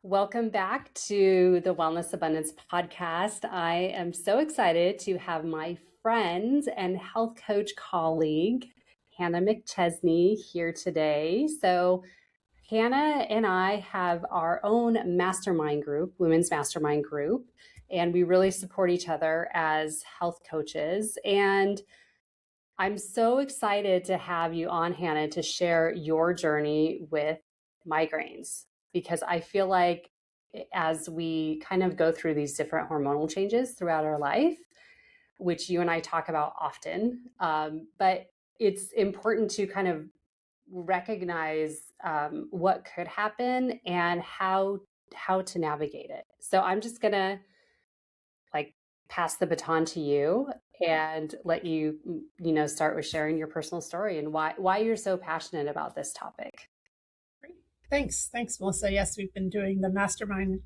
Welcome back to the Wellness Abundance Podcast. I am so excited to have my friend and health coach colleague, Hannah Mc Chesney, here today. So, Hannah and I have our own mastermind group, women's mastermind group, and we really support each other as health coaches. And I'm so excited to have you on, Hannah, to share your journey with migraines because I feel like as we kind of go through these different hormonal changes throughout our life, which you and I talk about often, but it's important to kind of recognize what could happen and how to navigate it. So I'm just gonna like pass the baton to you and let you start with sharing your personal story and why you're so passionate about this topic. Great. Thanks, Melissa. Yes, we've been doing the mastermind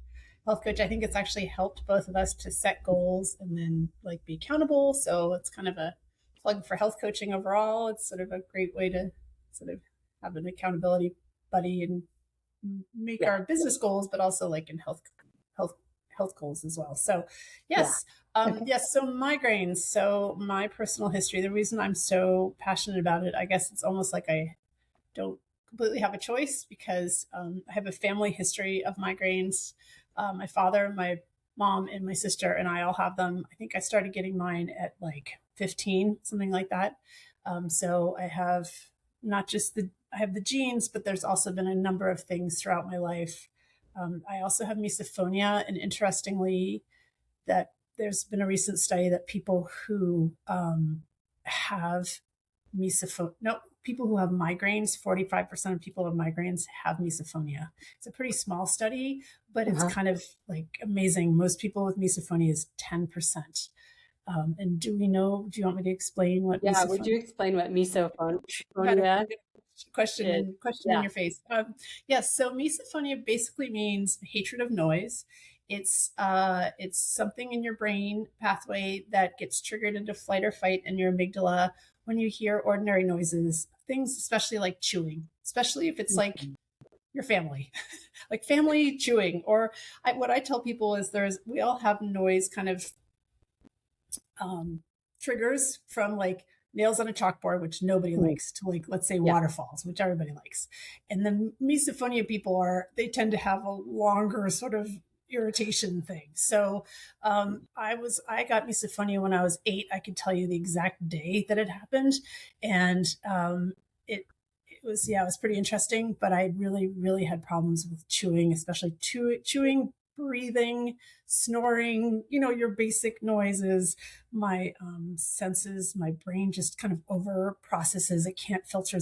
health coach. I think it's actually helped both of us to set goals and then be accountable. So it's kind of a plug for health coaching overall. It's sort of a great way to sort of have an accountability buddy and make our business goals, but also in health goals as well. So yes. Yes. So migraines. So my personal history, the reason I'm so passionate about it, I guess it's almost like I don't completely have a choice because I have a family history of migraines. My father, my mom, and my sister and I all have them. I think I started getting mine at 15, something like that. So I have not just I have the genes, but there's also been a number of things throughout my life. I also have misophonia, and interestingly, that there's been a recent study that people who have people who have migraines, 45% of people who have migraines have misophonia. It's a pretty small study, but it's kind of amazing. Most people with misophonia is 10%. And do you want me to explain what misophonia? Would you explain what misophonia question in your face. Yes. So misophonia basically means hatred of noise. It's something in your brain pathway that gets triggered into flight or fight in your amygdala when you hear ordinary noises, things especially like chewing, especially if it's your family, like family chewing. Or what I tell people is we all have noise kind of triggers from nails on a chalkboard, which nobody likes, to let's say waterfalls, which everybody likes. And the misophonia people they tend to have a longer sort of irritation thing. So I got misophonia when I was 8. I could tell you the exact day that it happened. And it was pretty interesting, but I really, really had problems with chewing, especially chewing, breathing, snoring, your basic noises. My senses, my brain just kind of over processes. It can't filter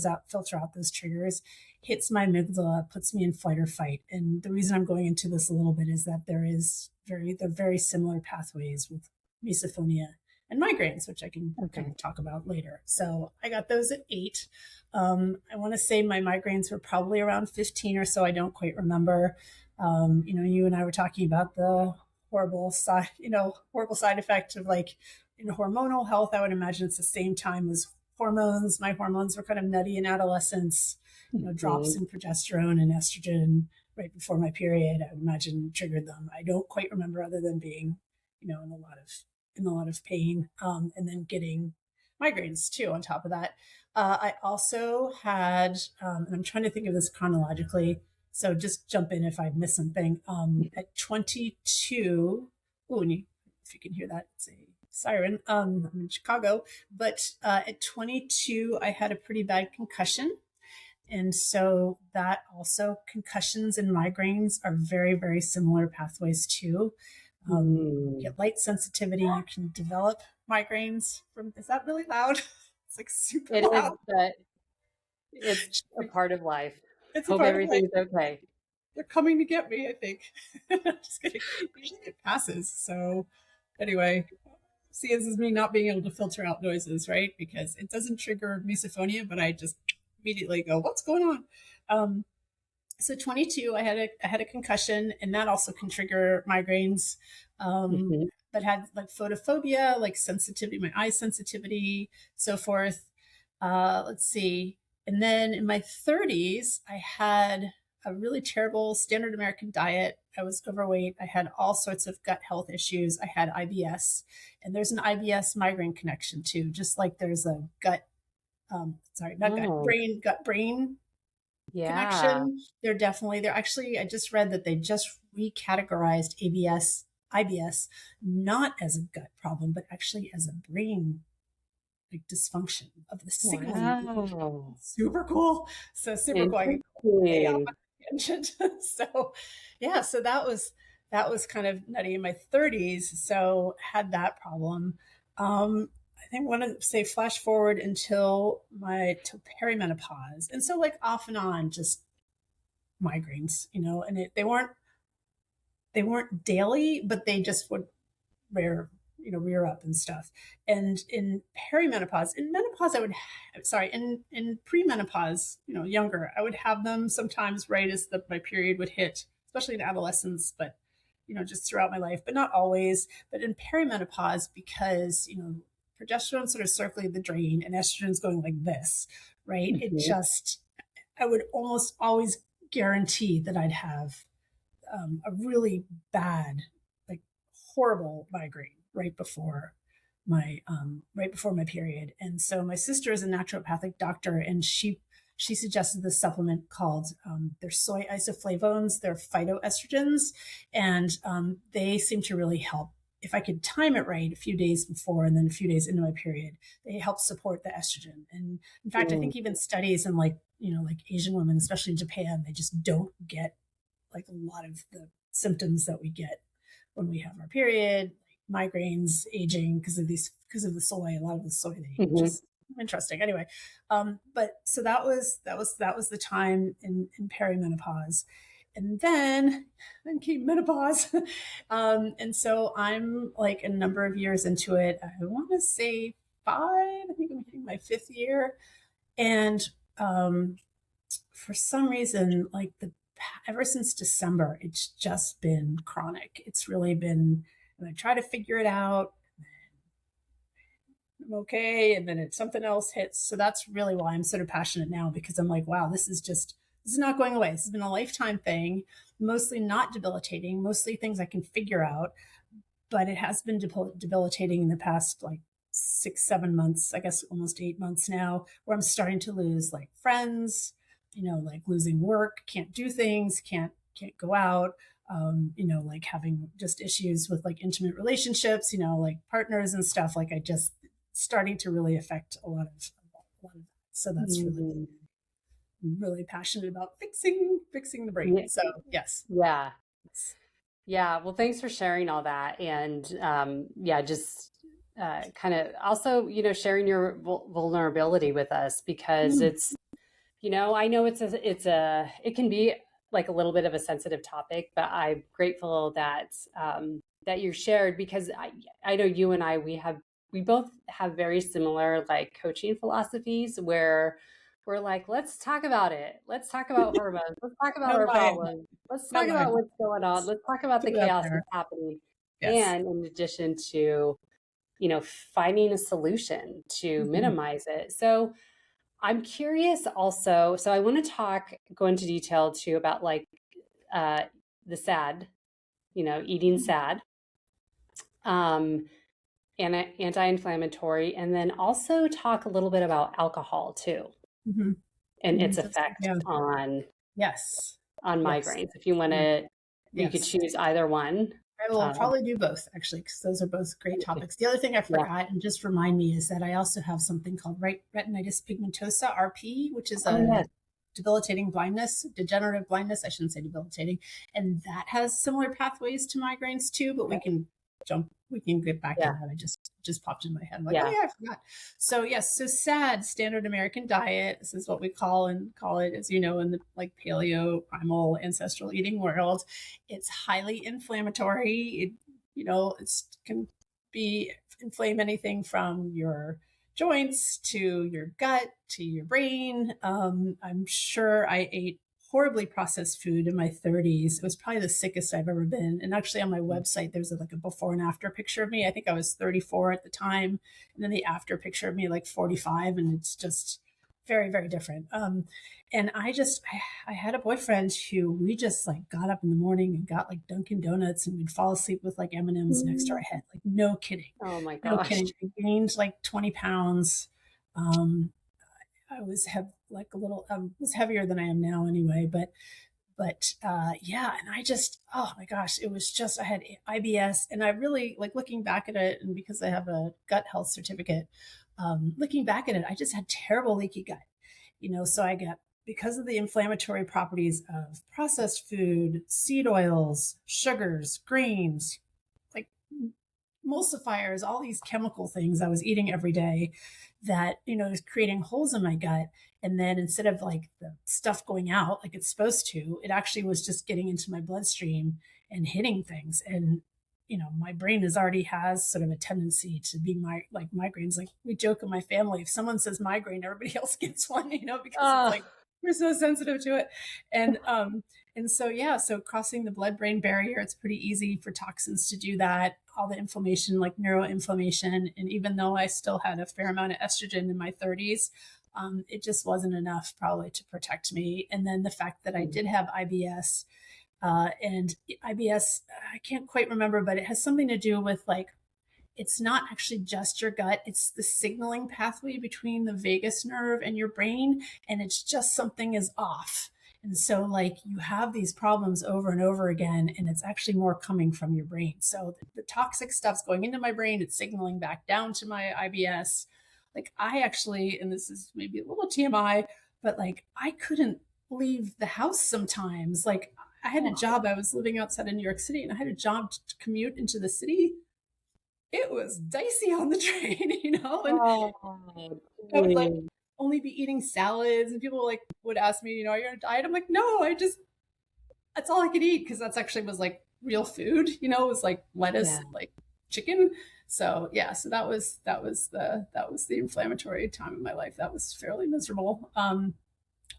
out those triggers, hits my amygdala, puts me in flight or fight. And the reason I'm going into this a little bit is that they're very similar pathways with misophonia and migraines, which I can kind of talk about later. So I got those at 8. I want to say my migraines were probably around 15 or so. I don't quite remember. You and I were talking about the horrible side effect of in hormonal health. I would imagine it's the same time as hormones. My hormones were kind of nutty in adolescence, drops in progesterone and estrogen right before my period. I would imagine triggered them. I don't quite remember other than being, in a lot of pain, and then getting migraines too on top of that. I also had, and I'm trying to think of this chronologically, so just jump in if I miss something. At 22, if you can hear that, it's a siren. I'm in Chicago, but at 22, I had a pretty bad concussion. And so that also, concussions and migraines are very, very similar pathways too. You get light sensitivity, you can develop migraines is that really loud? It's super loud. It's a part of life. It's Hope everything's okay. They're coming to get me, I think. Just kidding. Usually it passes. So anyway, see, this is me not being able to filter out noises, right? Because it doesn't trigger misophonia, but I just immediately go, what's going on? So 22, I had a concussion, and that also can trigger migraines. But had photophobia, sensitivity, my eye sensitivity, so forth. Let's see. And then in my 30s, I had a really terrible standard American diet. I was overweight. I had all sorts of gut health issues. I had IBS, and there's an IBS migraine connection too, just like there's a not gut, Oh, gut brain yeah. connection. They're actually, I just read that they just recategorized IBS, not as a gut problem, but actually as a brain like dysfunction of the signaling. Wow. Super cool. So super cool. I can go way off Interesting. on a tangent. So yeah, so that was kind of nutty in my 30s. So had that problem. I think want to say flash forward until till perimenopause. And so like off and on just migraines, and they weren't daily, but they just would rear up and stuff. And in perimenopause, in menopause, in premenopause, younger, I would have them sometimes right as my period would hit, especially in adolescence, but, just throughout my life, but not always. But in perimenopause, because, progesterone sort of circling the drain and estrogen's going like this, right? Mhm. I would almost always guarantee that I'd have a really bad, like horrible migraine right before my period. And so my sister is a naturopathic doctor, and she suggested this supplement called they're soy isoflavones, they're phytoestrogens, and they seem to really help. If I could time it right, a few days before and then a few days into my period, they help support the estrogen. And in fact, I Mm. think even studies in like Asian women, especially in Japan, they just don't get like a lot of the symptoms that we get when we have our period, like migraines, aging, because of the soy, a lot of the soy they eat, which Mhm. is interesting. Anyway, but so that was the time in perimenopause. And then came menopause. And so I'm like a number of years into it. I want to say five, I think I'm hitting my fifth year. And um, for some reason, like ever since December, it's just been chronic. It's really been, and I try to figure it out. I'm okay, and then something else hits. So that's really why I'm sort of passionate now, because I'm like, wow, this is not going away. This has been a lifetime thing, mostly not debilitating, mostly things I can figure out, but it has been debilitating in the past like 6, 7 months, I guess almost 8 months now, where I'm starting to lose like friends, like losing work, can't do things, can't go out, like having just issues with like intimate relationships, like partners and stuff. Like I just starting to really affect a lot of that. So that's really Mm. really passionate about fixing the brain. Yeah. So yes. Yeah. Yeah. Well, thanks for sharing all that. And yeah, just kind of also, sharing your vulnerability with us because Mm, I know it can be like a little bit of a sensitive topic, but I'm grateful that you shared because I know you and we both have very similar like coaching philosophies where we're like, let's talk about it. Let's talk about hormones. Let's talk about no our lying. problems. Let's No talk about lying. what's going on. Let's talk about the Put it out chaos there. that's happening. Yes. And in addition to, finding a solution to Mhm. minimize it. So I'm curious also. So I want to go into detail too about like uh, the SAD, eating SAD, um, and anti-inflammatory, and then also talk a little bit about alcohol too Mhm. and its effect Yeah. on Yes. Yes. migraines. If you want Yeah. to, you could Yes. choose either one. I will Um, probably do both actually, because those are both great topics. The other thing I yeah. forgot, and just remind me, is that I also have something called retinitis pigmentosa (RP), which is Oh a yes. debilitating blindness, degenerative blindness. I shouldn't say debilitating, and that has similar pathways to migraines too. But we can get back to Yeah. that. I just popped in my head. I'm like, oh Yeah. yeah, I forgot. So yes, so SAD, standard American diet. This is what we call it, as you know, in the like paleo primal ancestral eating world. It's highly inflammatory. It can be inflame anything from your joints to your gut to your brain. I'm sure I ate horribly processed food in my 30s. It was probably the sickest I've ever been. And actually, on my website, there's like a before and after picture of me. I think I was 34 at the time, and then the after picture of me like 45, and it's just very, very different. And I had a boyfriend who we just like got up in the morning and got like Dunkin' Donuts and we'd fall asleep with like M&Ms next to our Mm. head. Like, no kidding. Oh my No gosh. kidding. I gained like 20 pounds. Um, I like a little, was heavier than I am now anyway, but yeah, and I just, oh my gosh, it was just, I had IBS and I really like looking back at it. And because I have a gut health certificate, looking back at it, I just had terrible leaky gut, so I got, because of the inflammatory properties of processed food, seed oils, sugars, grains, like emulsifiers, all these chemical things I was eating every day that, is creating holes in my gut. And then instead of like the stuff going out like it's supposed to, it actually was just getting into my bloodstream and hitting things. And, my brain already has sort of a tendency to be like migraines. Like we joke in my family, if someone says migraine, everybody else gets one, because it's Oh, like we're so sensitive to it. And so, yeah, so crossing the blood brain barrier, it's pretty easy for toxins to do that. All the inflammation, like neuroinflammation. And even though I still had a fair amount of estrogen in my 30s, it just wasn't enough probably to protect me. And then the fact that I did have IBS, and IBS, I can't quite remember, but it has something to do with like, it's not actually just your gut, it's the signaling pathway between the vagus nerve and your brain. And it's just something is off. And so, like, you have these problems over and over again, and it's actually more coming from your brain. So, the toxic stuff's going into my brain, it's signaling back down to my IBS. Like, I actually, and this is maybe a little TMI, but like, I couldn't leave the house sometimes. Like, I had a job, I was living outside of New York City, and I had a job to commute into the city. It was dicey on the train, and oh, I would like only be eating salads, and people like would ask me, are you on a diet? I'm like, no, that's all I could eat because that's actually was like real food, it was like lettuce, yeah. like chicken. So yeah, so that was the inflammatory time of my life. That was fairly miserable.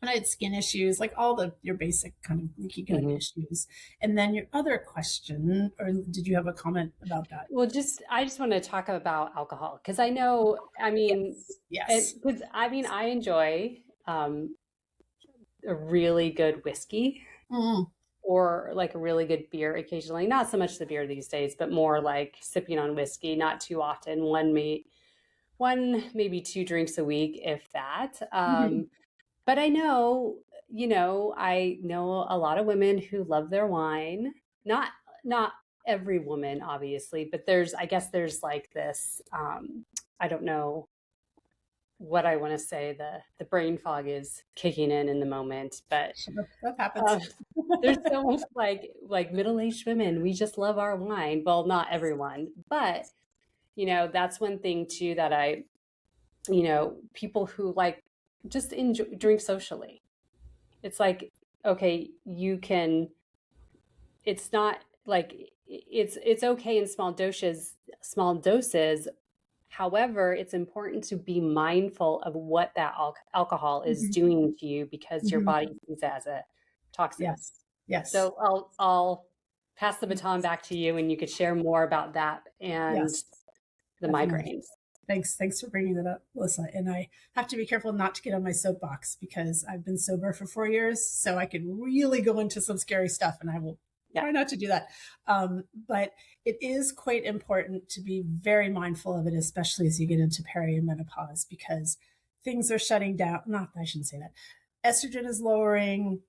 And I had skin issues, like all your basic kind of leaky gut Mhm. issues. And then your other question, or did you have a comment about that? Well, I just want to talk about alcohol because I know, I mean, Yes. Yes. because I mean, I enjoy a really good whiskey Mm. or like a really good beer occasionally. Not so much the beer these days, but more like sipping on whiskey, not too often. One maybe two drinks a week, if that. Mhm. But I know a lot of women who love their wine. Not every woman, obviously, but I guess there's like this, I don't know what I want to say. The brain fog is kicking in the moment, but Sure, that uh, happens. there's so much like middle-aged women. We just love our wine. Well, not everyone, but that's one thing too that people who like just enjoy drink socially. It's like, okay, it's not like it's okay in small doses. However, it's important to be mindful of what that alcohol is Mhm. doing to you because your Mhm. body sees it as a toxin. Yes. Yes. So I'll pass the baton back to you and you could share more about that and Yes. the Definitely. migraines. Thanks for bringing that up, Melissa. And I have to be careful not to get on my soapbox because I've been sober for 4 years, so I could really go into some scary stuff, and I will Yeah. try not to do that. But it is quite important to be very mindful of it, especially as you get into perimenopause, because things are shutting down. Not, I shouldn't say that. Estrogen is lowering.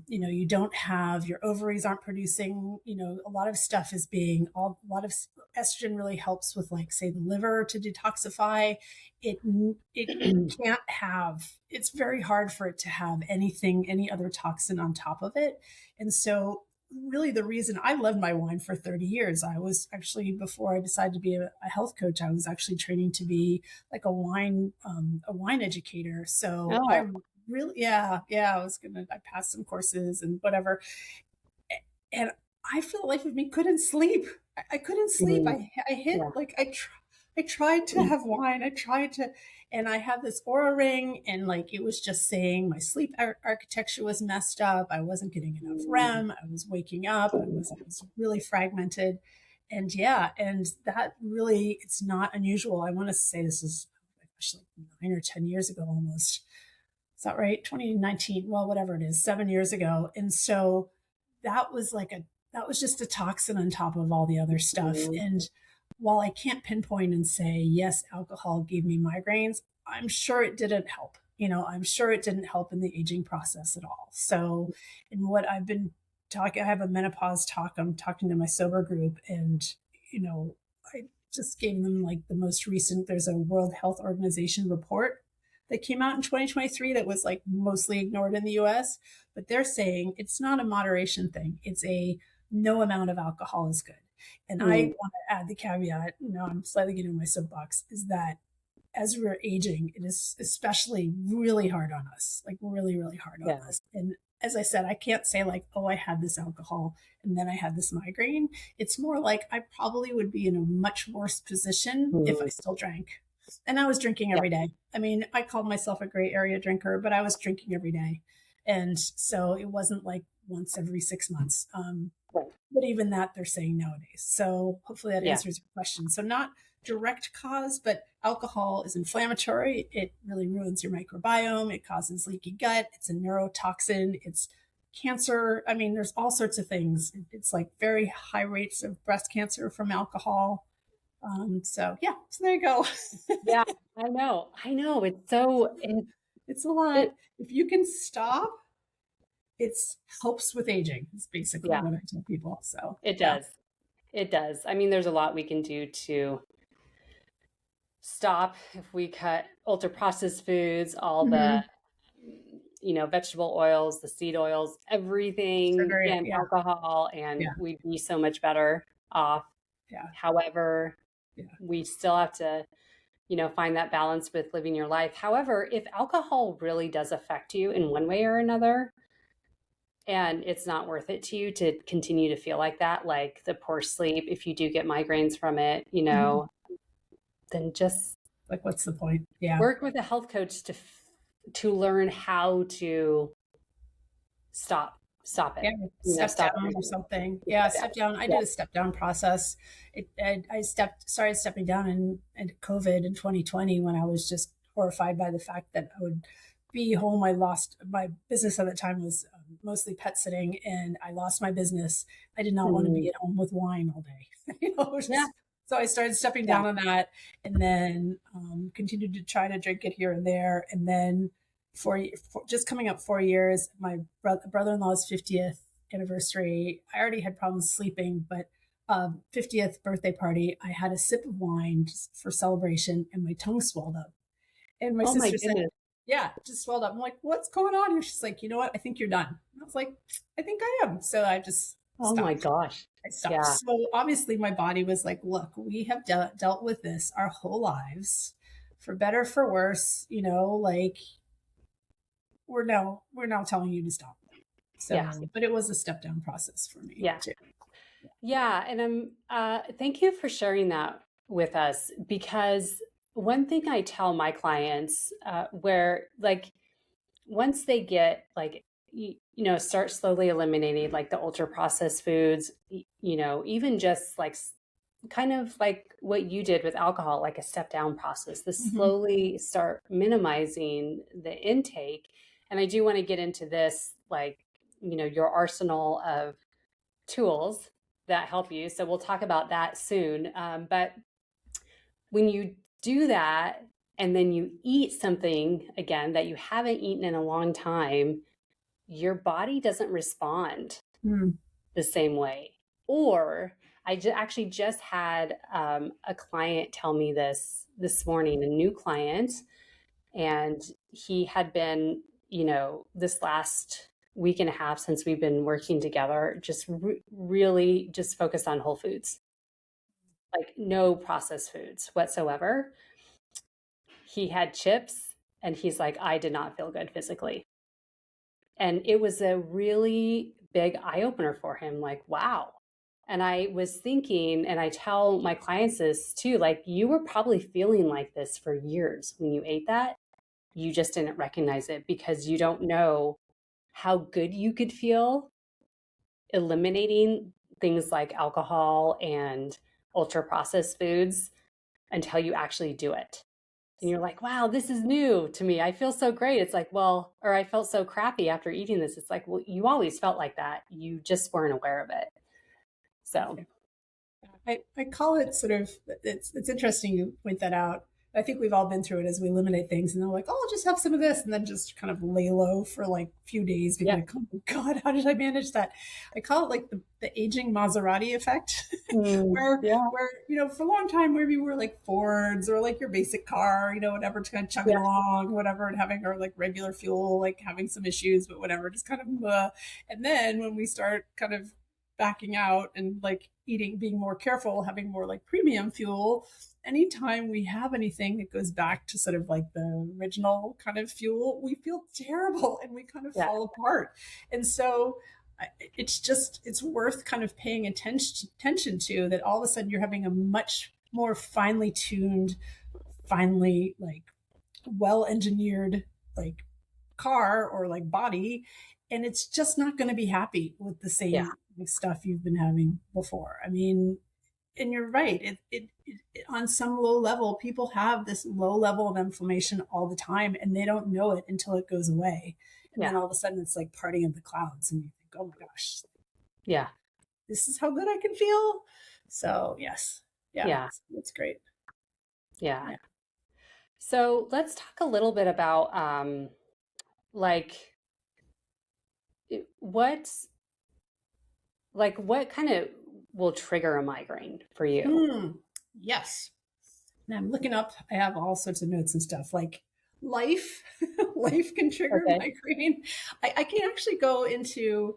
You don't have your ovaries aren't producing. A lot of stuff is being a lot of estrogen really helps with, like, say, the liver to detoxify. It can't have. It's very hard for it to have any other toxin on top of it, and so really the reason I loved my wine for 30 years, I was actually, before I decided to be a health coach, I was actually training to be like a wine educator. So I Oh, really, yeah, I passed some courses and whatever. And I, for the life of me, couldn't sleep. I couldn't sleep. mhm. I hit, Yeah. like, I tried to have wine. And I had this aura ring, and like, it was just saying my sleep architecture was messed up. I wasn't getting enough REM. I was waking up. I was really fragmented. And yeah, and that really, it's not unusual. I want to say this is, gosh, like 9 or 10 years ago almost. Is that right? 2019. Well, whatever it is, 7 years ago. And so that was that was just a toxin on top of all the other stuff. Mhm. And while I can't pinpoint and say, yes, alcohol gave me migraines, I'm sure it didn't help. I'm sure it didn't help in the aging process at all. So, and what I've been talking, I have a menopause talk. I'm talking to my sober group, and, I just gave them like the most recent, there's a World Health Organization report that came out in 2023 that was like mostly ignored in the US, but they're saying it's not a moderation thing. It's a no amount of alcohol is good. And I Mm. want to add the caveat, I'm slightly getting my soapbox, is that as we're aging, it is especially really hard on us, like really, really hard on Yeah. us. And as I said, I can't say like, oh, I had this alcohol and then I had this migraine. It's more like I probably would be in a much worse position if I Mm. still drank. And I was drinking Yeah. every day. I mean, I called myself a gray area drinker, but I was drinking every day. And so it wasn't like once every 6 months. Right. But even that they're saying nowadays. So hopefully that Yeah. answers your question. So not direct cause, but alcohol is inflammatory. It really ruins your microbiome. It causes leaky gut. It's a neurotoxin. It's cancer. I mean, there's all sorts of things. It's like very high rates of breast cancer from alcohol. So yeah, so there you go. Yeah. I know. I know. It's a lot. It, If you can stop, it helps with aging. It's basically yeah, what I tell people. So it yeah. does. It does. I mean, there's a lot we can do to stop if we cut ultra processed foods, all the, Mm-hmm. vegetable oils, the seed oils, everything, Sugar, and yeah, alcohol, and yeah, we'd be so much better off. yeah, However, yeah. we still have to, find that balance with living your life. However, if alcohol really does affect you in one way or another, and it's not worth it to you to continue to feel like that, like the poor sleep, if you do get migraines from it, Mhm. then just Like, what's the point? Yeah. work with a health coach to learn how to stop it. Yeah. Step Stop down or everything. something. Yeah. Yeah. Step down. I Yeah. did a step down process. I started stepping down in COVID in 2020 when I was just horrified by the fact that I would be home. I lost my business at the time was mostly pet sitting, and I lost my business. I did not want to be Mm. at home with wine all day. Yeah. So I started stepping Yeah. down on that, and then continued to try to drink it here and there, and then just coming up 4 years, my brother-in-law's 50th anniversary. I already had problems sleeping, but 50th birthday party, I had a sip of wine just for celebration, and my tongue swelled up. And my Oh my sister said, goodness. yeah, it just swelled up. I'm like, what's going on here? She's like, you know what? I think you're done. And I was like, I think I am. So I just Oh my stopped. gosh. I stopped. Yeah. So obviously my body was like, look, we have dealt with this our whole lives, for better, for worse, like we're now telling you to stop. So, Yeah. but it was a step down process for me Yeah. too. Yeah. And thank you for sharing that with us, because one thing I tell my clients, where like once they get like, start slowly eliminating like the ultra processed foods, even just like kind of like what you did with alcohol, like a step down process, to Mm-hmm. slowly start minimizing the intake. And I do want to get into this, like, your arsenal of tools that help you. So we'll talk about that soon. But when you do that and then you eat something again that you haven't eaten in a long time, your body doesn't respond Mm. the same way. Or actually just had a client tell me this morning, a new client, and he had been, this last week and a half since we've been working together, just really just focused on whole foods, like no processed foods whatsoever. He had chips and he's like, I did not feel good physically. And it was a really big eye opener for him. Like, wow. And I was thinking, and I tell my clients this too, like, you were probably feeling like this for years when you ate that. You just didn't recognize it because you don't know how good you could feel eliminating things like alcohol and ultra processed foods until you actually do it. and you're like, wow, this is new to me. I feel so great. It's like, well, or I felt so crappy after eating this. It's like, well, you always felt like that. You just weren't aware of it. So I call it sort of, it's interesting you point that out. I think we've all been through it as we eliminate things and they're like, oh, I'll just have some of this and then just kind of lay low for like a few days. Being like, oh God, how did I manage that? I call it like the aging Maserati effect, where, for a long time, maybe we're like Fords or like your basic car, whatever, just kind of chugging along, whatever, and having our like regular fuel, like having some issues, but whatever, just kind of, and then when we start kind of backing out and like being more careful, having more like premium fuel, anytime we have anything that goes back to sort of like the original kind of fuel, we feel terrible and we kind of fall apart. And so it's worth kind of paying attention to that. All of a sudden you're having a much more finely tuned, finely like well engineered like car or like body, and it's just not going to be happy with the same stuff you've been having before. I mean, and you're right. It on some low level, people have this low level of inflammation all the time, and they don't know it until it goes away. And then all of a sudden, it's like partying in the clouds, and you think, "Oh my gosh, this is how good I can feel." So yes, it's great. Yeah. So let's talk a little bit about what kind of will trigger a migraine for you? Yes. And I'm looking up, I have all sorts of notes and stuff like life can trigger migraine. I can actually go into,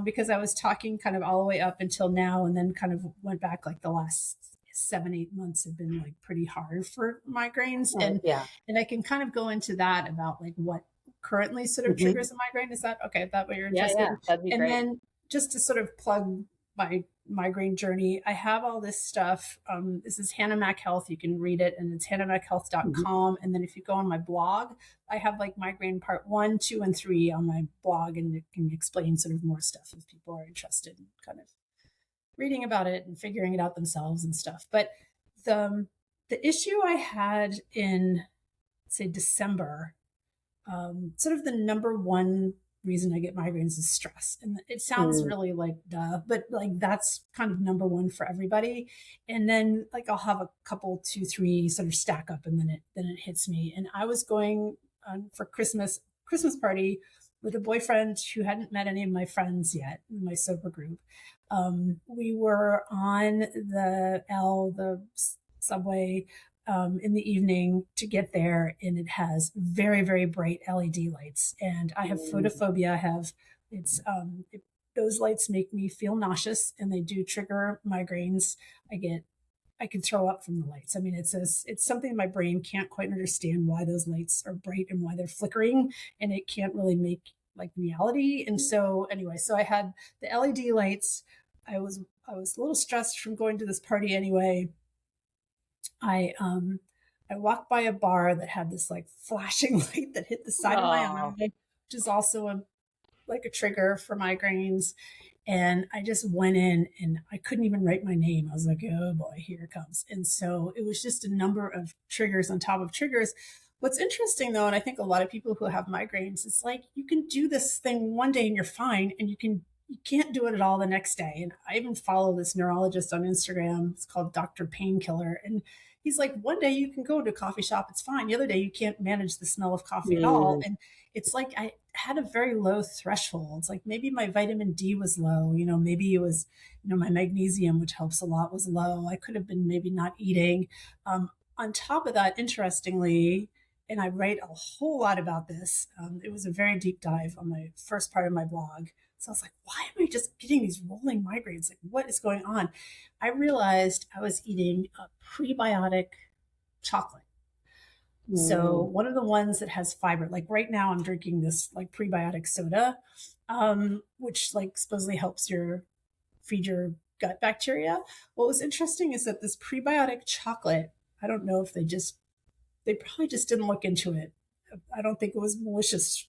because I was talking kind of all the way up until now and then kind of went back like the last 7-8 months have been like pretty hard for migraines. And I can kind of go into that about like what currently sort of triggers a migraine. Is that okay? That what you're interested in? That'd be great. Then just to sort of plug my migraine journey, I have all this stuff. This is Hannah Mc Health. You can read it, and it's hannahmchealth.com. And then if you go on my blog, I have like migraine part 1, 2, and 3 on my blog, and it can explain sort of more stuff if people are interested in kind of reading about it and figuring it out themselves and stuff. But the issue I had in, say, December, sort of the number one reason I get migraines is stress. And it sounds really like duh, but like that's kind of number one for everybody. And then like I'll have a couple, 2, 3 sort of stack up, and then it hits me. And I was going for Christmas party with a boyfriend who hadn't met any of my friends yet in my sober group. We were on the subway in the evening to get there, and it has very, very bright LED lights. And I have photophobia. Those lights make me feel nauseous, and they do trigger migraines. I can throw up from the lights. I mean, it's something my brain can't quite understand why those lights are bright and why they're flickering, and it can't really make like reality. And so anyway, so I had the LED lights. I was a little stressed from going to this party anyway. I walked by a bar that had this like flashing light that hit the side of my eye, which is also a trigger for migraines. And I just went in and I couldn't even write my name. I was like, oh boy, here it comes. And so it was just a number of triggers on top of triggers. What's interesting though, and I think a lot of people who have migraines, it's like you can do this thing one day and you're fine, and you can't do it at all the next day. And I even follow this neurologist on Instagram. It's called Dr. Painkiller. And he's like, one day you can go to a coffee shop, it's fine. The other day you can't manage the smell of coffee at all. And it's like I had a very low threshold. It's like maybe my vitamin D was low, maybe it was, my magnesium, which helps a lot, was low. I could have been maybe not eating. On top of that, interestingly, and I write a whole lot about this. It was a very deep dive on my first part of my blog. So I was like, why am I just getting these rolling migraines? Like, what is going on? I realized I was eating a prebiotic chocolate. So one of the ones that has fiber, like right now I'm drinking this like prebiotic soda, which like supposedly helps feed your gut bacteria. What was interesting is that this prebiotic chocolate, I don't know if they probably just didn't look into it. I don't think it was malicious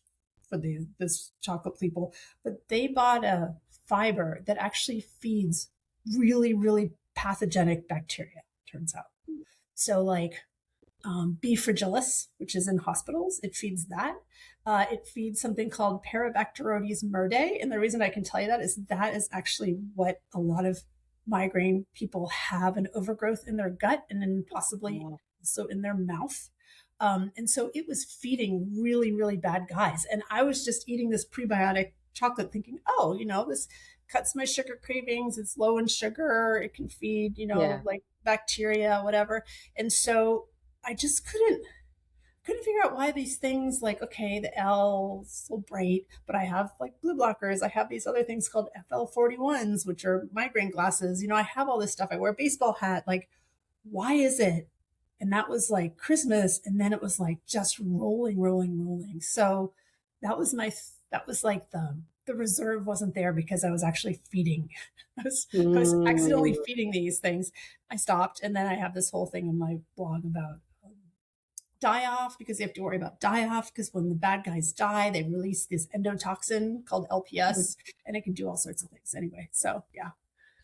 for this chocolate people, but they bought a fiber that actually feeds really, really pathogenic bacteria, turns out. So like B. fragilis, which is in hospitals. It feeds that. It feeds something called Parabacteroides murdae. And the reason I can tell you that is actually what a lot of migraine people have, an overgrowth in their gut and then possibly also in their mouth. And so it was feeding really, really bad guys. And I was just eating this prebiotic chocolate thinking, oh, this cuts my sugar cravings. It's low in sugar. It can feed, like bacteria, whatever. And so I just couldn't figure out why these things like, okay, the L is so bright, but I have like blue blockers. I have these other things called FL41s, which are migraine glasses. I have all this stuff. I wear a baseball hat. Like, why is it? And that was like Christmas. And then it was like just rolling, rolling, rolling. So that was like the reserve wasn't there because I was actually feeding. I was accidentally feeding these things. I stopped. And then I have this whole thing in my blog about die-off, because you have to worry about die-off, because when the bad guys die, they release this endotoxin called LPS, and it can do all sorts of things anyway. So yeah.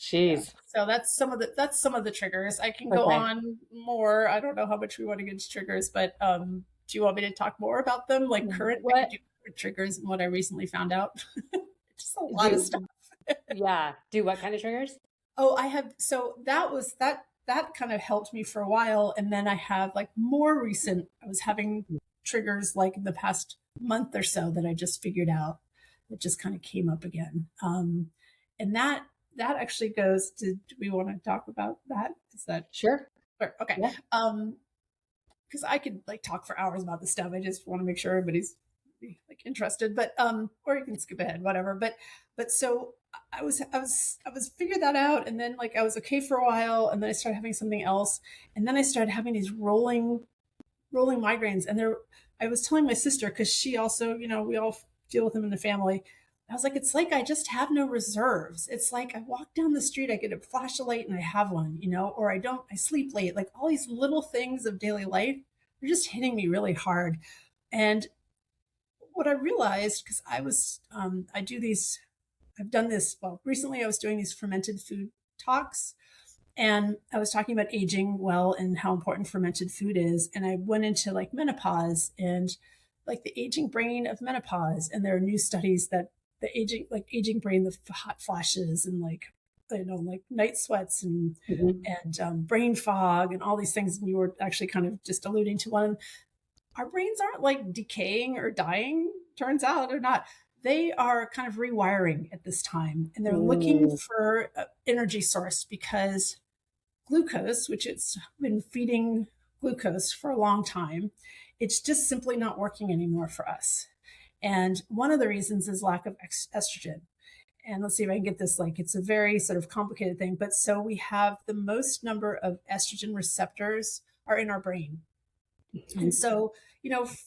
Jeez. So that's some of the triggers. I can go on more. I don't know how much we want to get into triggers, but do you want me to talk more about them? Like current triggers and what I recently found out. Just a lot of stuff. Yeah. Do what kind of triggers? Oh, I have. So that kind of helped me for a while. And then I have like more recent, I was having triggers like in the past month or so that I just figured out that just kind of came up again. And that actually goes to, do we want to talk about that? Is that sure? Okay. Yeah. Because I could like talk for hours about this stuff. I just want to make sure everybody's like interested, but or you can skip ahead, whatever. But so I was figured that out, and then like I was okay for a while, and then I started having something else, and then I started having these rolling migraines, and I was telling my sister, because she also, we all deal with them in the family. I was like, it's like I just have no reserves. It's like I walk down the street, I get a flash of light and I have one, or I sleep late. Like all these little things of daily life are just hitting me really hard. And what I realized, because I've done this, well, recently I was doing these fermented food talks, and I was talking about aging well and how important fermented food is. And I went into like menopause and like the aging brain of menopause. And there are new studies that the aging brain, the hot flashes and like night sweats and brain fog and all these things. And you were actually kind of just alluding to one. Our brains aren't like decaying or dying, turns out, or not. They are kind of rewiring at this time, and they're looking for an energy source, because glucose, which it's been feeding glucose for a long time, it's just simply not working anymore for us. And one of the reasons is lack of estrogen. And let's see if I can get this, like, it's a very sort of complicated thing, but so we have the most number of estrogen receptors are in our brain. And so,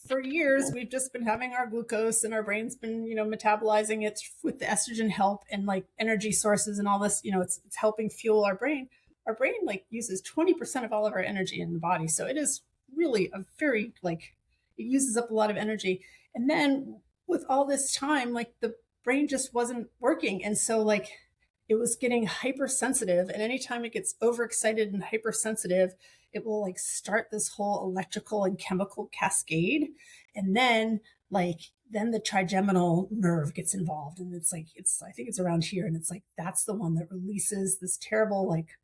for years, we've just been having our glucose and our brain's been, metabolizing it with the estrogen help and like energy sources and all this, it's helping fuel our brain. Our brain like uses 20% of all of our energy in the body. So it is really a very it uses up a lot of energy. And then with all this time, like the brain just wasn't working. And so like it was getting hypersensitive. And anytime it gets overexcited and hypersensitive, it will like start this whole electrical and chemical cascade. And then the trigeminal nerve gets involved. And I think it's around here. And it's like, that's the one that releases this terrible like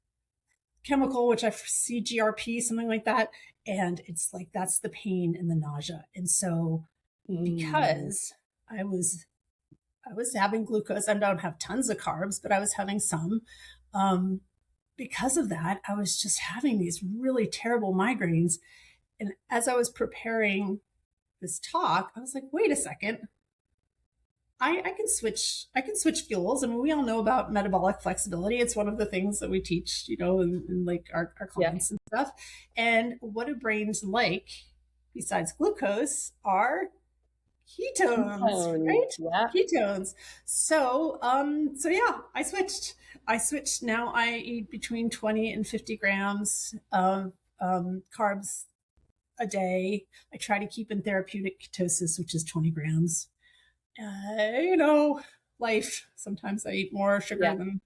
chemical, which I see CGRP, something like that. And it's like, that's the pain and the nausea. And so because I was having glucose, I don't have tons of carbs, but I was having some. Because of that, I was just having these really terrible migraines. And as I was preparing this talk, I was like, wait a second. I can switch fuels. I mean, we all know about metabolic flexibility. It's one of the things that we teach, in like our clients and stuff. And what do brains like besides glucose are ketones, right? Yeah. Ketones. So yeah, I switched. Now I eat between 20 and 50 grams of carbs a day. I try to keep in therapeutic ketosis, which is 20 grams. Life. Sometimes I eat more sugar than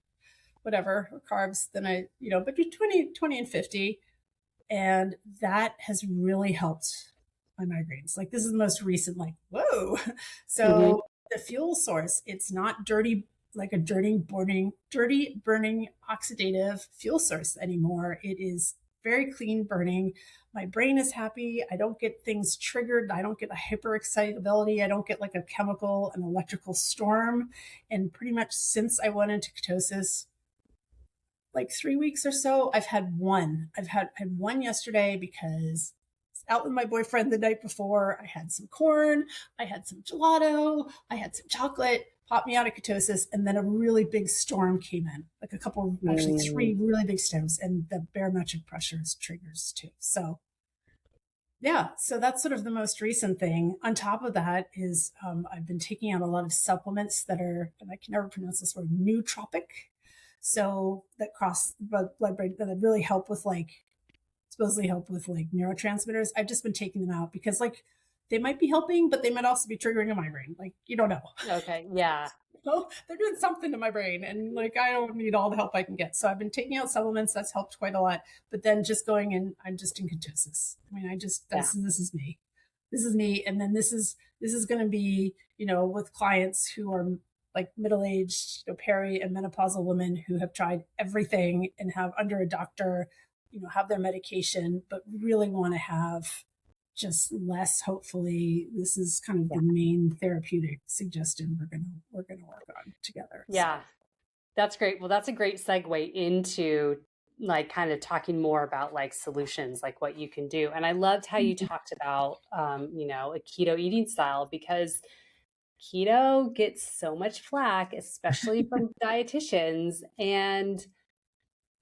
whatever, or carbs than but between 20 and 50. And that has really helped my migraines. Like this is the most recent, like, whoa. So the fuel source, it's not dirty, like a dirty burning oxidative fuel source anymore. It is very clean burning. My brain is happy. I don't get things triggered. I don't get a hyperexcitability. I don't get like a chemical and electrical storm. And pretty much since I went into ketosis, like 3 weeks or so, I've had one. I had one yesterday because I was out with my boyfriend the night before. I had some corn, I had some gelato, I had some chocolate, popped me out of ketosis, and then a really big storm came in, like a couple, actually 3 really big storms, and the barometric pressure triggers too. So yeah, so that's sort of the most recent thing. On top of that is I've been taking out a lot of supplements that are, and I can never pronounce this word, nootropic. So that cross blood-brain that really help with supposedly help with like neurotransmitters. I've just been taking them out because like they might be helping, but they might also be triggering a migraine. Like you don't know. Okay. Yeah. So they're doing something to my brain, and like I don't need all the help I can get. So I've been taking out supplements. That's helped quite a lot. But then just going in, I'm just in ketosis. I mean, this is me. This is me. And then this is going to be, with clients who are like middle-aged, peri and menopausal women who have tried everything and have under a doctor, have their medication, but really want to have just less. Hopefully, this is kind of the main therapeutic suggestion we're gonna work on together. Yeah, that's great. Well, that's a great segue into like kind of talking more about like solutions, like what you can do. And I loved how you talked about, a keto eating style, because keto gets so much flack, especially from dietitians. And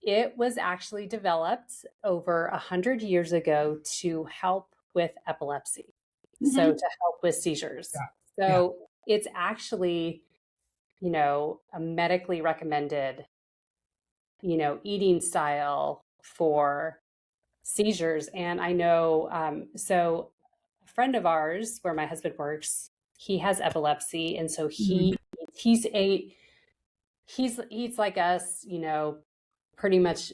it was actually developed over 100 years ago to help with epilepsy. So to help with seizures. So it's actually, a medically recommended, eating style for seizures. And I know, so a friend of ours where my husband works, he has epilepsy. And so he eats like us, pretty much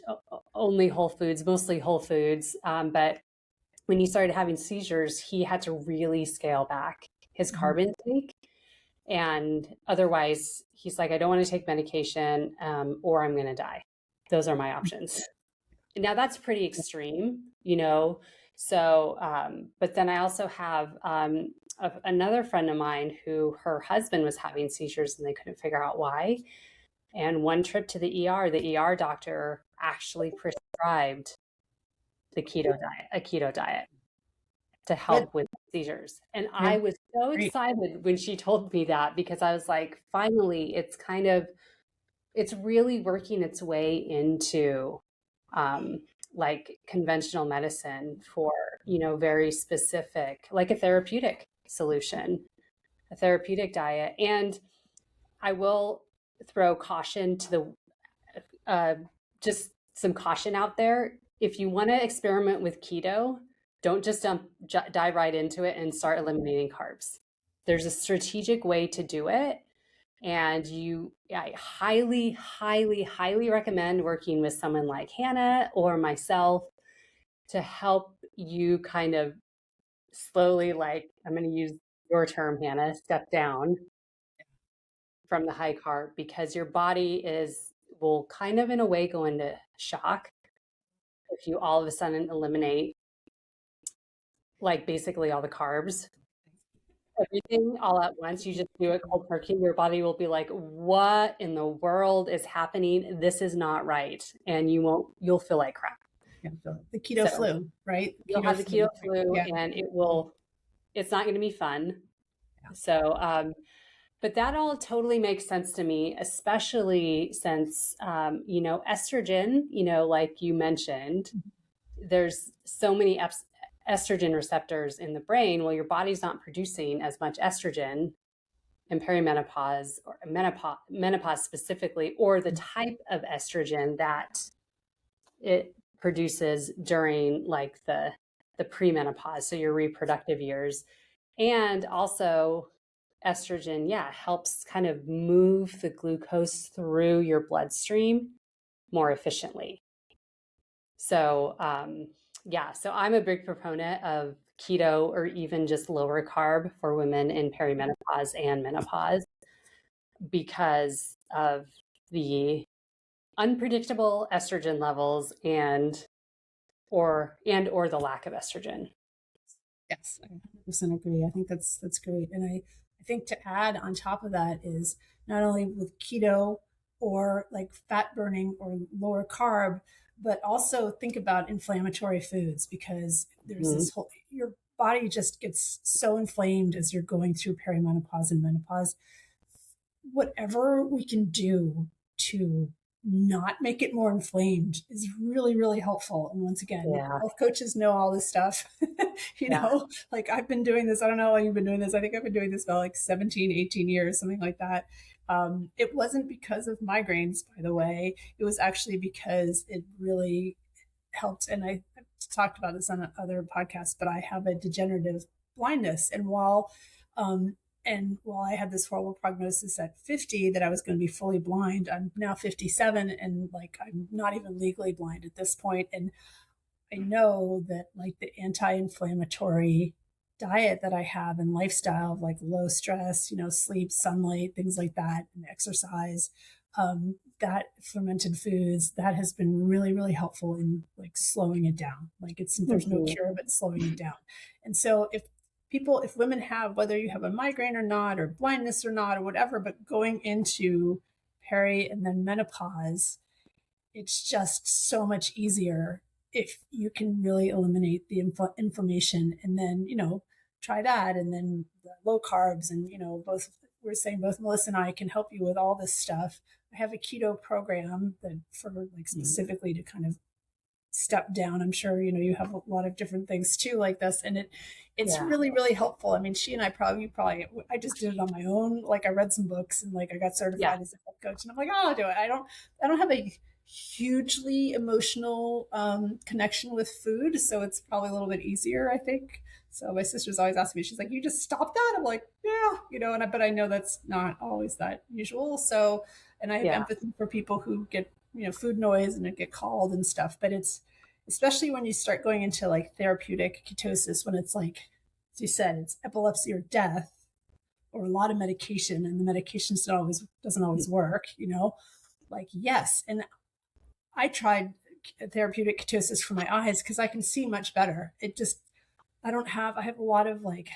only whole foods, mostly whole foods. But when he started having seizures, he had to really scale back his carb intake. And otherwise, he's like, I don't want to take medication or I'm going to die. Those are my options. Now, that's pretty extreme, So, but then I also have another friend of mine who her husband was having seizures and they couldn't figure out why. And one trip to the ER doctor actually prescribed a keto diet to help with seizures. And I was so excited when she told me that, because I was like, finally, it's really working its way into like conventional medicine for, very specific, like a therapeutic solution, a therapeutic diet. And I will throw caution to just some caution out there. If you want to experiment with keto, don't just dive right into it and start eliminating carbs. There's a strategic way to do it. And I highly, highly, highly recommend working with someone like Hannah or myself to help you kind of slowly, like, I'm going to use your term, Hannah, step down from the high carb, because your body will kind of in a way go into shock if you all of a sudden eliminate like basically all the carbs, everything all at once. You just do it cold turkey. Your body will be like, what in the world is happening? This is not right. And you'll feel like crap. The keto flu, right? You'll have the keto flu and it's not going to be fun. So, but that all totally makes sense to me, especially since, estrogen, like you mentioned, there's so many estrogen receptors in the brain. Well, your body's not producing as much estrogen in perimenopause or menopause specifically, or the type of estrogen that it produces during like the premenopause, so your reproductive years. And also estrogen, helps kind of move the glucose through your bloodstream more efficiently. So, Yeah, so I'm a big proponent of keto or even just lower carb for women in perimenopause and menopause because of the unpredictable estrogen levels and or the lack of estrogen. Yes, I 100% agree. I think that's great. And I think to add on top of that is not only with keto or like fat burning or lower carb, but also think about inflammatory foods because there's Mhm. this whole, your body just gets so inflamed as you're going through perimenopause and menopause. Whatever we can do to not make it more inflamed is really, really helpful. And once again, Yeah, health coaches know all this stuff. yeah. Like I've been doing this. I don't know how long you've been doing this. I think I've been doing this about like 17, 18 years, something like that. It wasn't because of migraines, by the way. It was actually because it really helped. And I've talked about this on other podcasts, but I have a degenerative blindness. Um, and while I had this horrible prognosis at 50 that I was going to be fully blind, I'm now 57 and like I'm not even legally blind at this point. And I know that like the anti-inflammatory diet that I have and lifestyle of like low stress, sleep, sunlight, things like that, and exercise, that fermented foods, that has been really, really helpful in like slowing it down. Like there's no Mhm. cure, but slowing it down. And so if women have, whether you have a migraine or not, or blindness or not, or whatever, but going into peri and then menopause, it's just so much easier if you can really eliminate the inflammation and then try that and then the low carbs and both we're saying both Melissa and I can help you with all this stuff. I have a keto program that for like specifically to kind of step down. I'm sure you have a lot of different things too like this, and it's Yeah. really, really helpful. I mean, she and I probably I just did it on my own. Like I read some books and like I got Yeah. certified as a health coach, and I'm like, oh, I'll do it. I don't have a hugely emotional connection with food, so it's probably a little bit easier, I think. So my sister's always asking me, she's like, you just stop that? I'm like, yeah, but I know that's not always that usual. So, and I have Yeah. empathy for people who get food noise and it get called and stuff, but it's especially when you start going into like therapeutic ketosis, when it's like, as you said, it's epilepsy or death or a lot of medication, and the medication doesn't always work. Like yes, and I tried therapeutic ketosis for my eyes because I can see much better. It just I have a lot of like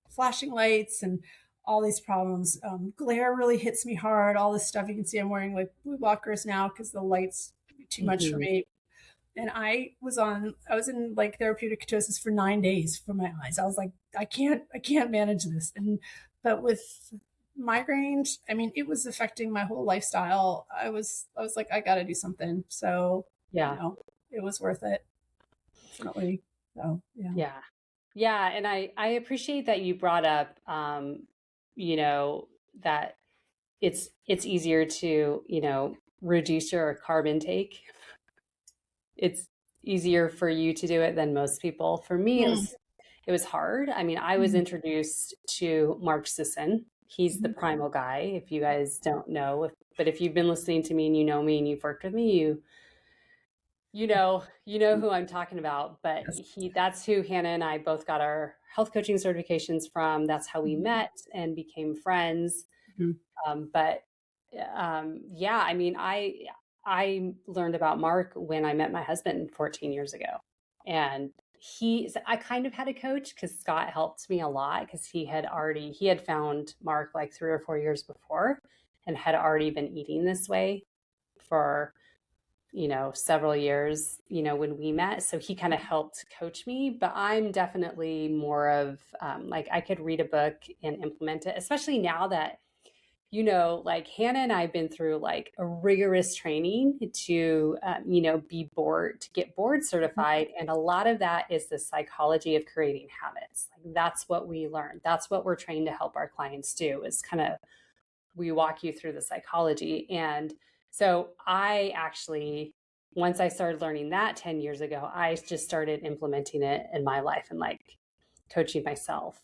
flashing lights and all these problems. Glare really hits me hard. All this stuff you can see. I'm wearing like blue blockers now because the lights too much for Mhm. me. And I was in like therapeutic ketosis for 9 days for my eyes. I was like, I can't manage this. But with migraines, I mean, it was affecting my whole lifestyle. I was like, I got to do something. So, Yeah. it was worth it. Definitely. So, yeah. Yeah. Yeah. And I appreciate that you brought up, you know, that it's easier to, reduce your carb intake. It's easier for you to do it than most people. For me, Mm, it was hard. I mean, I was mm, introduced to Mark Sisson. He's the mhm. primal guy, if you guys don't know. But if you've been listening to me and you know me and you've worked with me, you know who I'm talking about. But Yes. that's who Hannah and I both got our health coaching certifications from. That's how we Mhm, met and became friends. mhm, But yeah, I mean, I learned about Mark when I met my husband 14 years ago, and I kind of had a coach because Scott helped me a lot because he had found Mark like 3 or 4 years before, and had already been eating this way for several years, when we met. So he kind of helped coach me, but I'm definitely more of like I could read a book and implement it, especially now that like Hannah and I have been through like a rigorous training to, be to get board mhm. certified. And a lot of that is the psychology of creating habits. Like that's what we learn. That's what we're trained to help our clients do is kind of, we walk you through the psychology. And so I actually, once I started learning that 10 years ago, I just started implementing it in my life and like coaching myself.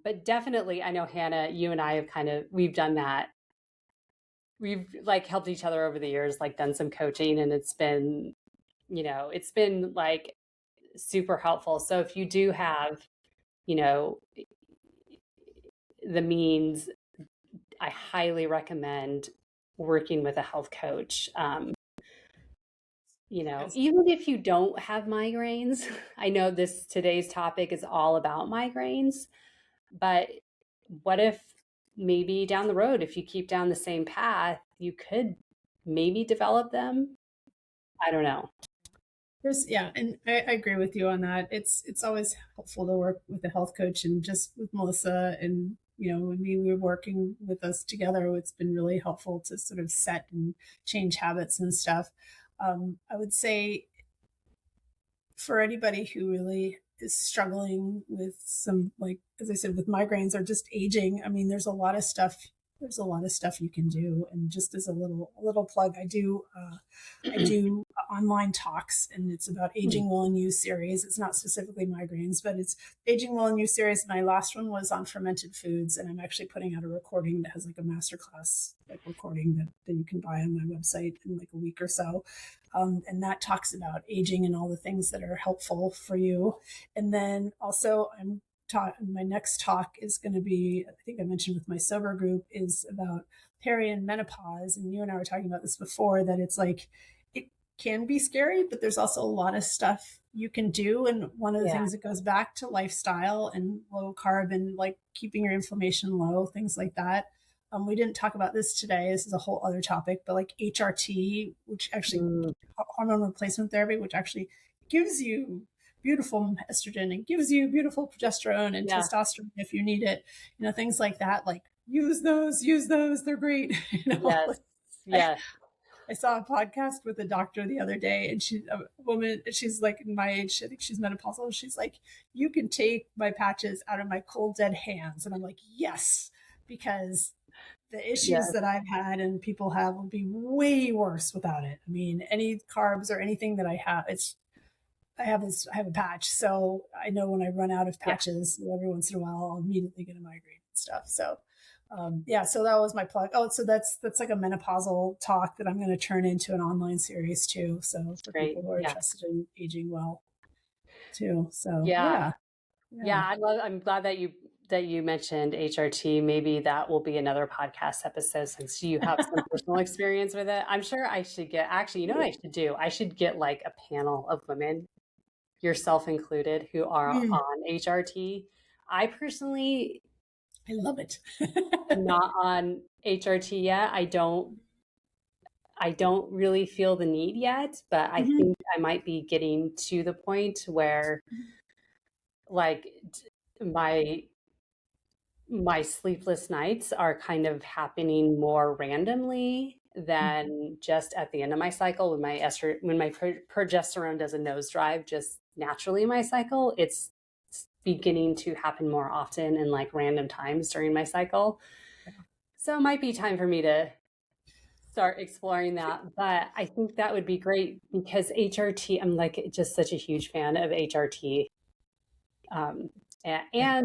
But definitely, I know Hannah, you and I we've done that. We've like helped each other over the years, like done some coaching, and it's been like super helpful. So if you do have, you know, the means, I highly recommend working with a health coach. Even if you don't have migraines, I know today's topic is all about migraines, but what if maybe down the road, if you keep down the same path, you could maybe develop them? I don't know. And I agree with you on that. It's always helpful to work with a health coach, and just with Melissa and when we were working with us together, it's been really helpful to sort of set and change habits and stuff. I would say for anybody who really is struggling with some, like, as I said, with migraines or just aging, I mean, there's a lot of stuff you can do. And just as a little plug, I do online talks, and it's about Aging Well and You series. It's not specifically migraines, but it's Aging Well and You series. My last one was on fermented foods, and I'm actually putting out a recording that has like a masterclass recording that you can buy on my website in like a week or so. And that talks about aging and all the things that are helpful for you. And then also my next talk is going to be, I think I mentioned with my sober group, is about peri and menopause. And you and I were talking about this before, that it's like, it can be scary, but there's also a lot of stuff you can do. And one of the things that goes back to lifestyle and low carb and like keeping your inflammation low, things like that. We didn't talk about this today. This is a whole other topic, but like HRT, which actually hormone replacement therapy, which actually gives you beautiful estrogen and gives you beautiful progesterone and testosterone if you need it, things like that. Like use those, they're great. Yes. I saw a podcast with a doctor the other day, and she's a woman, she's like my age, I think she's menopausal. She's like, you can take my patches out of my cold, dead hands. And I'm like, yes, because the issues that I've had and people have would be way worse without it. I mean, any carbs or anything that I have, I have a patch. So I know when I run out of patches, every once in a while, I'll immediately get a migraine and stuff. So so that was my plug. Oh, so that's like a menopausal talk that I'm going to turn into an online series too. So for people who are interested in aging well too. So I'm glad that you mentioned HRT. Maybe that will be another podcast episode, since you have some personal experience with it. I'm sure I should get, actually, you know what I should do? I should get like a panel of women, yourself included, who are on HRT. I love it. I'm not on HRT yet. I don't really feel the need yet, but I think I might be getting to the point where like my sleepless nights are kind of happening more randomly than just at the end of my cycle. When my progesterone does a nosedive just naturally in my cycle, it's beginning to happen more often in like random times during my cycle. So it might be time for me to start exploring that. But I think that would be great, because HRT, I'm like just such a huge fan of HRT. And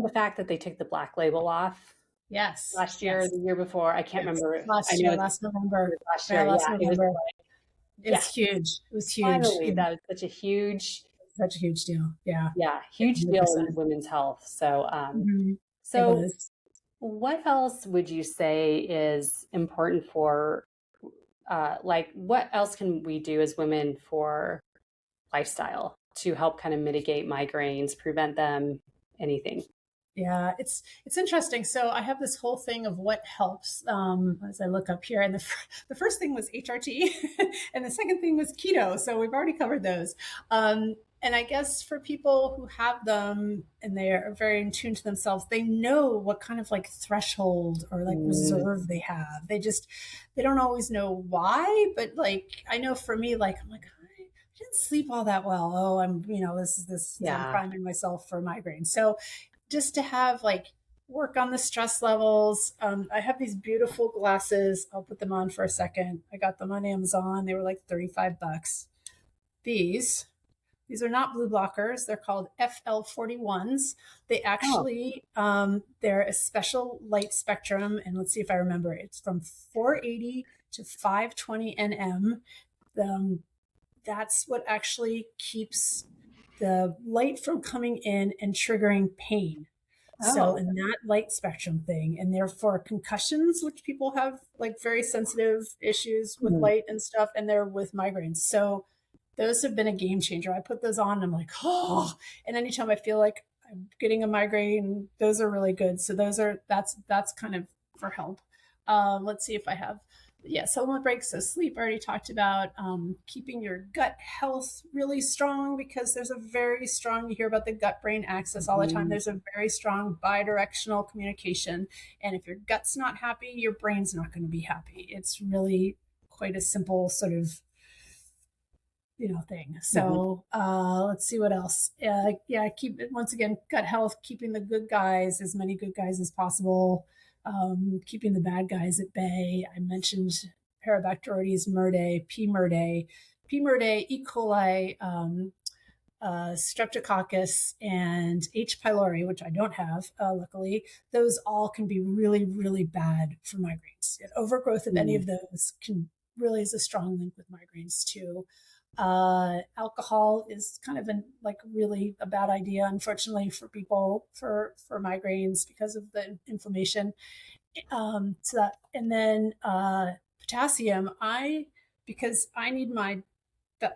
the fact that they took the black label off. Yes. Last year, the year before, I can't remember. Last November. Last year, November. It's huge. It was huge. Finally, that was such a huge deal. Yeah. Yeah, huge 100%. Deal in women's health. So, so what else would you say is important for, like, what else can we do as women for lifestyle to help kind of mitigate migraines, prevent them, anything? Yeah, it's interesting. So I have this whole thing of what helps as I look up here. And the first thing was HRT and the second thing was keto. So we've already covered those. And I guess for people who have them and they are very in tune to themselves, they know what kind of like threshold or like reserve they have. They don't always know why, but like, I know for me, like, I'm like, I didn't sleep all that well. Oh, I'm priming myself for migraine. So just to have like work on the stress levels. I have these beautiful glasses. I'll put them on for a second. I got them on Amazon. They were like $35. These are not blue blockers. They're called FL41s. They actually, they're a special light spectrum. And let's see if I remember. It's from 480 to 520 nm. That's what actually keeps the light from coming in and triggering pain. So Oh. in that light spectrum thing, and therefore concussions, which people have like very sensitive issues with Mm. light and stuff, and they're with migraines. So those have been a game changer. I put those on and I'm like, oh, and anytime I feel like I'm getting a migraine, those are really good. So that's kind of for help. Let's see if I have, yeah, supplement breaks. So sleep, I already talked about. Keeping your gut health really strong, because there's a very strong, you hear about the gut brain axis all the time. There's a very strong bidirectional communication. And if your gut's not happy, your brain's not going to be happy. It's really quite a simple sort of thing. So let's see what else. Keep it, once again, gut health, keeping the good guys, as many good guys as possible, keeping the bad guys at bay. I mentioned Parabacteroides murdae, P. murdae, E. coli, Streptococcus, and H. pylori, which I don't have, luckily. Those all can be really, really bad for migraines. And overgrowth of any of those really is a strong link with migraines too. Alcohol is kind of really a bad idea, unfortunately, for people for migraines because of the inflammation. And then potassium, because I need my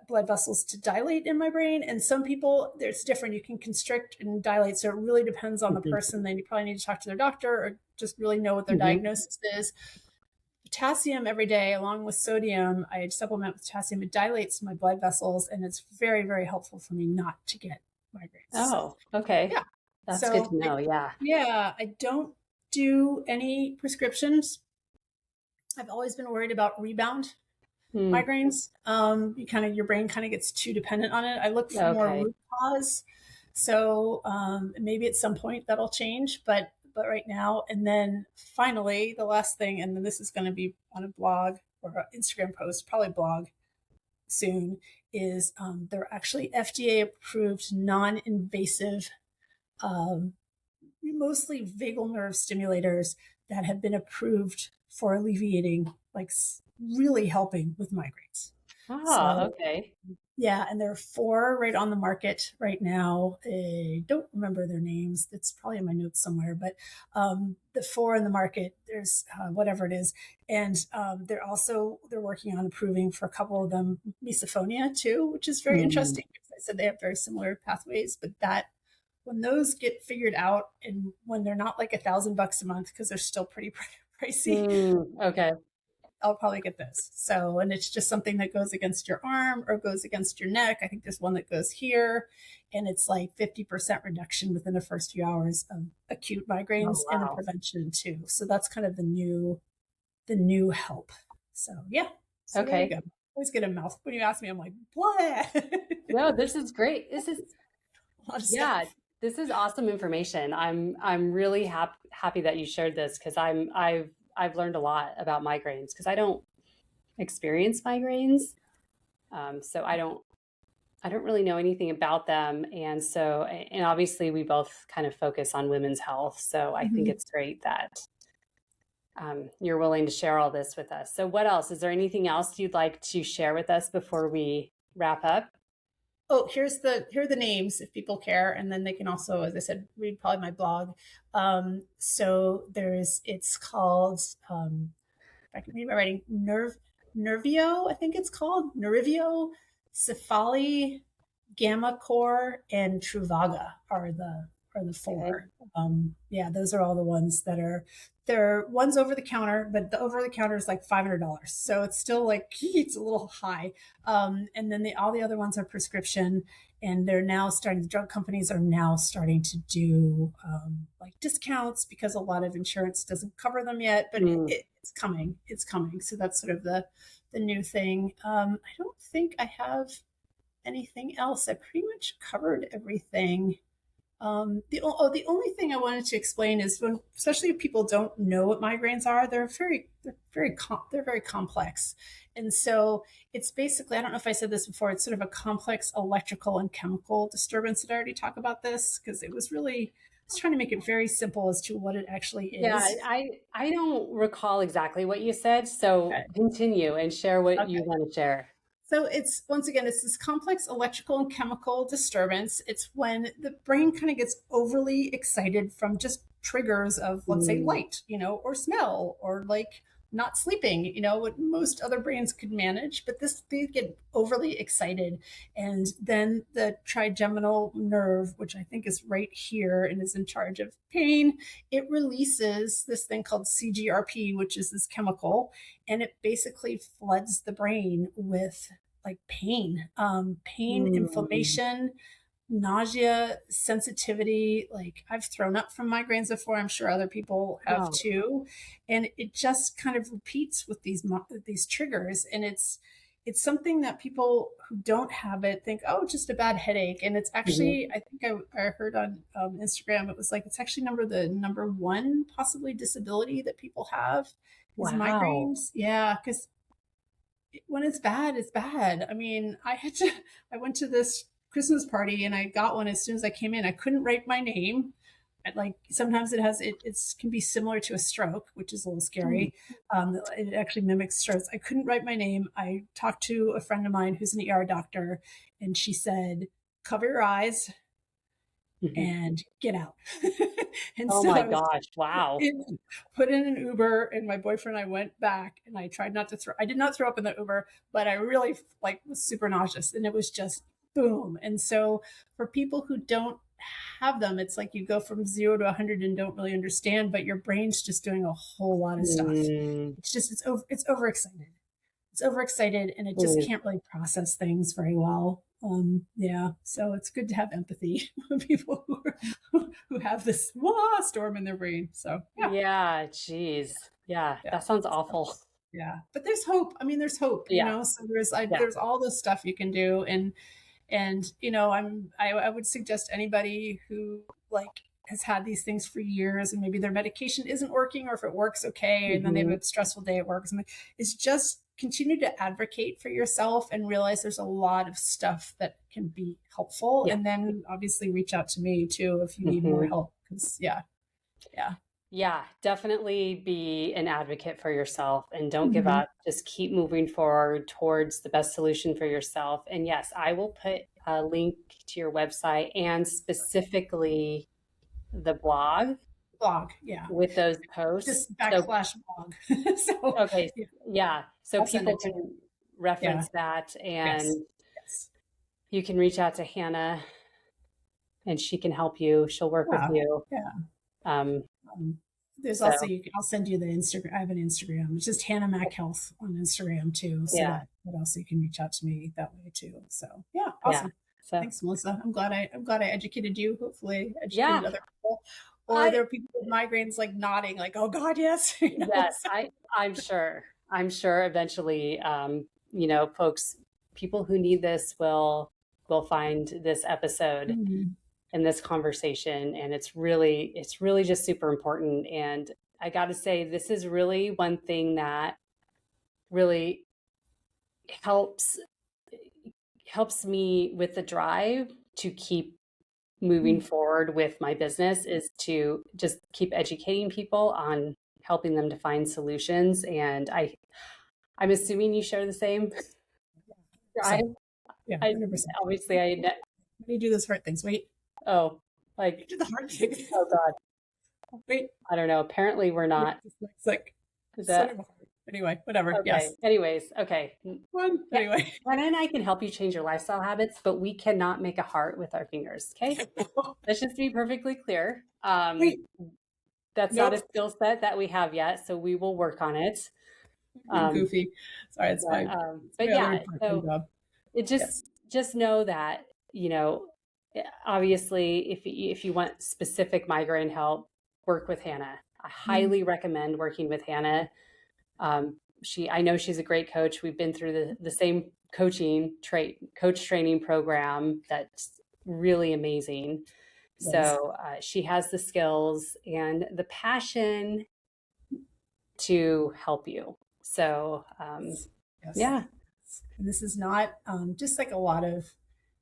blood vessels to dilate in my brain, and some people, it's different. You can constrict and dilate, so it really depends on the person. Then you probably need to talk to their doctor or just really know what their diagnosis is. Potassium every day, along with sodium, I supplement with potassium. It dilates my blood vessels, and it's very, very helpful for me not to get migraines. Oh, okay. Yeah. That's good to know. Yeah. I don't do any prescriptions. I've always been worried about rebound migraines. Your brain kind of gets too dependent on it. I look for more root cause. So maybe at some point that'll change, but right now. And then finally, the last thing, and then this is going to be on a blog or an Instagram post, probably blog soon, is there are actually FDA approved non-invasive, mostly vagal nerve stimulators that have been approved for alleviating, like really helping with migraines. Okay. Yeah, and there are 4 right on the market right now. I don't remember their names. It's probably in my notes somewhere, but the 4 in the market, there's whatever it is. And they're working on approving for a couple of them misophonia too, which is very interesting, because I said they have very similar pathways, but that when those get figured out, and when they're not like $1,000 a month, because they're still pretty pricey. Okay. I'll probably get this. So, and it's just something that goes against your arm or goes against your neck. I think there's one that goes here, and it's like 50% reduction within the first few hours of acute migraines and the prevention too. So that's kind of the new help. So yeah. So okay. There you go. I always get a mouth when you ask me. I'm like, what? No, this is great. This is This is awesome information. I'm really happy that you shared this, because I've learned a lot about migraines, because I don't experience migraines. So I don't really know anything about them. And obviously we both kind of focus on women's health. So I think it's great that you're willing to share all this with us. So what else? Is there anything else you'd like to share with us before we wrap up? Oh, here are the names if people care. And then they can also, as I said, read probably my blog. So it's called, if I can read my writing, Nervio, I think it's called. Nervio, Cephali, Gamma Core, and Truvaga are the 4. Okay. Those are all the ones that they're one's over the counter, but the over the counter is like $500. So it's still like, it's a little high. And then all the other ones are prescription, and the drug companies are now starting to do like discounts, because a lot of insurance doesn't cover them yet, but it's coming. So that's sort of the new thing. I don't think I have anything else. I pretty much covered everything. The only thing I wanted to explain is, especially if people don't know what migraines are, they're very complex. And so it's basically, I don't know if I said this before, it's sort of a complex electrical and chemical disturbance. Did I already talk about this? Because I was trying to make it very simple as to what it actually is. Yeah, I don't recall exactly what you said. So continue and share what you want to share. So it's, once again, it's this complex electrical and chemical disturbance. It's when the brain kind of gets overly excited from just triggers of, let's say, Mm, light, or smell, or like not sleeping, what most other brains could manage. But this, they get overly excited. And then the trigeminal nerve, which I think is right here and is in charge of pain, it releases this thing called CGRP, which is this chemical, and it basically floods the brain with like pain, mm. inflammation, nausea, sensitivity. Like, I've thrown up from migraines before. I'm sure other people have Oh, too. And it just kind of repeats with these triggers. And it's something that people who don't have it think, oh, just a bad headache. And it's mhm. actually, I think I heard on Instagram, it was like, it's actually the number one possibly disability that people have is Wow. migraines. Yeah, because when it's bad, it's bad. I mean, I went to this Christmas party and I got one as soon as I came in. I couldn't write my name. Like, sometimes it can be similar to a stroke, which is a little Mm, scary. It actually mimics strokes. I couldn't write my name. I talked to a friend of mine who's an ER doctor, and she said, "Cover your eyes mhm. and get out." And Oh so my I was gosh. Wow. in, put in an Uber, and my boyfriend and I went back, and I tried not to throw. I did not throw up in the Uber, but I really like was super nauseous, and it was just boom. And so for people who don't have them, it's like you go from 0 to 100 and don't really understand, but your brain's just doing a whole lot of stuff. Mm, It's overexcited. It's overexcited, and it just mm. can't really process things very well. Yeah, so it's good to have empathy for people who have this storm in their brain. So yeah, Yeah, geez. Yeah, yeah, that sounds so, awful. yeah. But there's hope. I mean, there's hope. Yeah, So yeah. there's all this stuff you can do, and I would suggest anybody who like has had these things for years and maybe their medication isn't working, or if it works, okay, and then they have Hmm. a stressful day at work or something, is just continue to advocate for yourself and realize there's a lot of stuff that can be helpful, Yeah. and then obviously reach out to me too if you need more Hmm. help, because yeah. Yeah, definitely be an advocate for yourself and don't give Mm-hmm. up. Just keep moving forward towards the best solution for yourself. And yes, I will put a link to your website and specifically the blog Blog, yeah, with those posts. just So, backslash blog. So okay, yeah, yeah. So I'll send people it to you. can Yeah. reference that Yes. and Yes. you can reach out to Hannah and she can help you. She'll work with Yeah. you. Yeah. Um, Um, there's also, so I'll send you the Instagram. I have an Instagram. It's just Hannah Mc Health on Instagram too. So yeah, that also you can reach out to me that way too. So yeah, yeah. awesome. So Thanks, Melissa. I'm glad I educated you. Hopefully, educated yeah, other people. Or I there are people with migraines like nodding, like, "Oh God, yes." yes, So, I'm sure. I'm sure eventually, folks, people who need this will find this episode mhm. and this conversation, and it's really just super important. And I got to say, this is really one thing that really helps helps me with the drive to keep moving forward with my business is to just keep educating people on helping them to find solutions. And I'm assuming you share the same drive. So yeah, I 100%. obviously I Let me do those hard things. Wait, oh like do the hard thing. oh god, Wait, I don't know. Apparently we're not. it's like Is son that of a heart. Anyway, whatever. okay? Yes. Anyways, okay. One. Yeah, Anyway. Hannah and I can help you change your lifestyle habits, but we cannot make a heart with our fingers. Okay, let's just be perfectly clear. Wait. That's not a Nope. skill set that we have yet, so we will work on it. Being Um, goofy. Sorry, it's but my other yeah, part-time so job. it Yes. just know that, obviously if you want specific migraine help, work with Hannah. I Mm, highly recommend working with Hannah. I know she's a great coach. We've been through the same coach training program that's really amazing. yes. So she has the skills and the passion to help you. So Yes. yeah. And this is not just like a lot of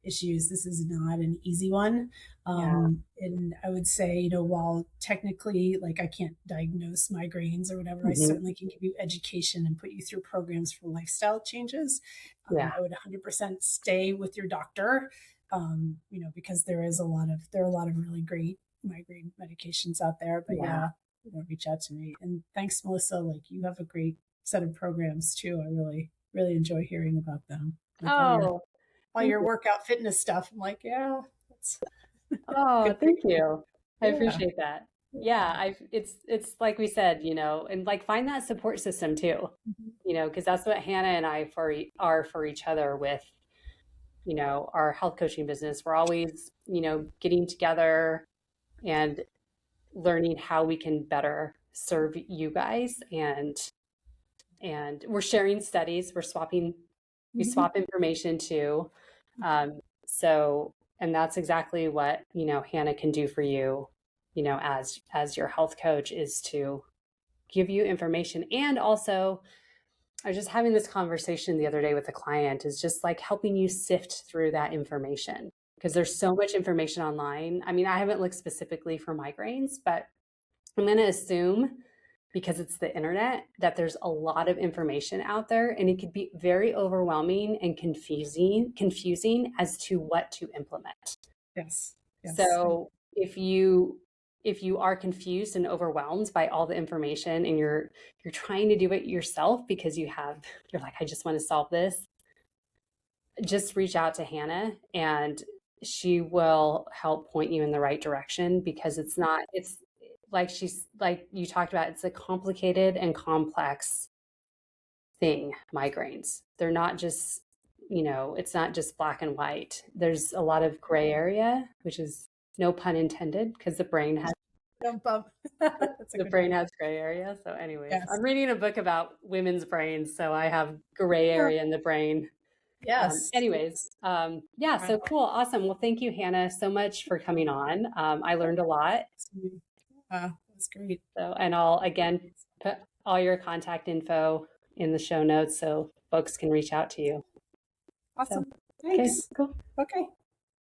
issues. This is not an easy one. Yeah. And I would say, while technically, like, I can't diagnose migraines or whatever, I Hmm. certainly can give you education and put you through programs for lifestyle changes. Yeah. I would 100% stay with your doctor, because there are a lot of really great migraine medications out there. But Yeah. yeah, reach out to me. And thanks, Melissa. Like, you have a great set of programs too. I really, really enjoy hearing about them. Like Oh, all thank your you. workout fitness stuff. I'm like, yeah, that's Oh, good for thank you. you. I Yeah. appreciate that. Yeah, Yeah. it's like we said, and like find that support system too, Mhm. because that's what Hannah and I are for each other with, our health coaching business. We're always, getting together and learning how we can better serve you guys, and we're sharing studies, we Mhm. swap information too. Um, so, and that's exactly what, Hannah can do for you, as your health coach, is to give you information. And also, I was just having this conversation the other day with a client, is just like helping you sift through that information, because there's so much information online. I mean, I haven't looked specifically for migraines, but I'm going to assume, because it's the internet, that there's a lot of information out there, and it could be very overwhelming and confusing as to what to implement. Yes. Yes. So if you are confused and overwhelmed by all the information, and you're trying to do it yourself because you're like, I just want to solve this, just reach out to Hannah, and she will help point you in the right direction, because it's like you talked about, it's a complicated and complex thing, migraines. They're not just, it's not just black and white. There's a lot of gray area, which is no pun intended, because Bump, bump. That's a the good brain one. has gray area. So anyways, Yes. I'm reading a book about women's brains, so I have gray Oh, area in the brain. yes. Anyways, Yes. yeah, Wow. so cool. Awesome. Well, thank you, Hannah, so much for coming on. I learned a lot. That's great. So, and I'll again put all your contact info in the show notes so folks can reach out to you. So, Awesome. okay, Thanks. cool. Okay.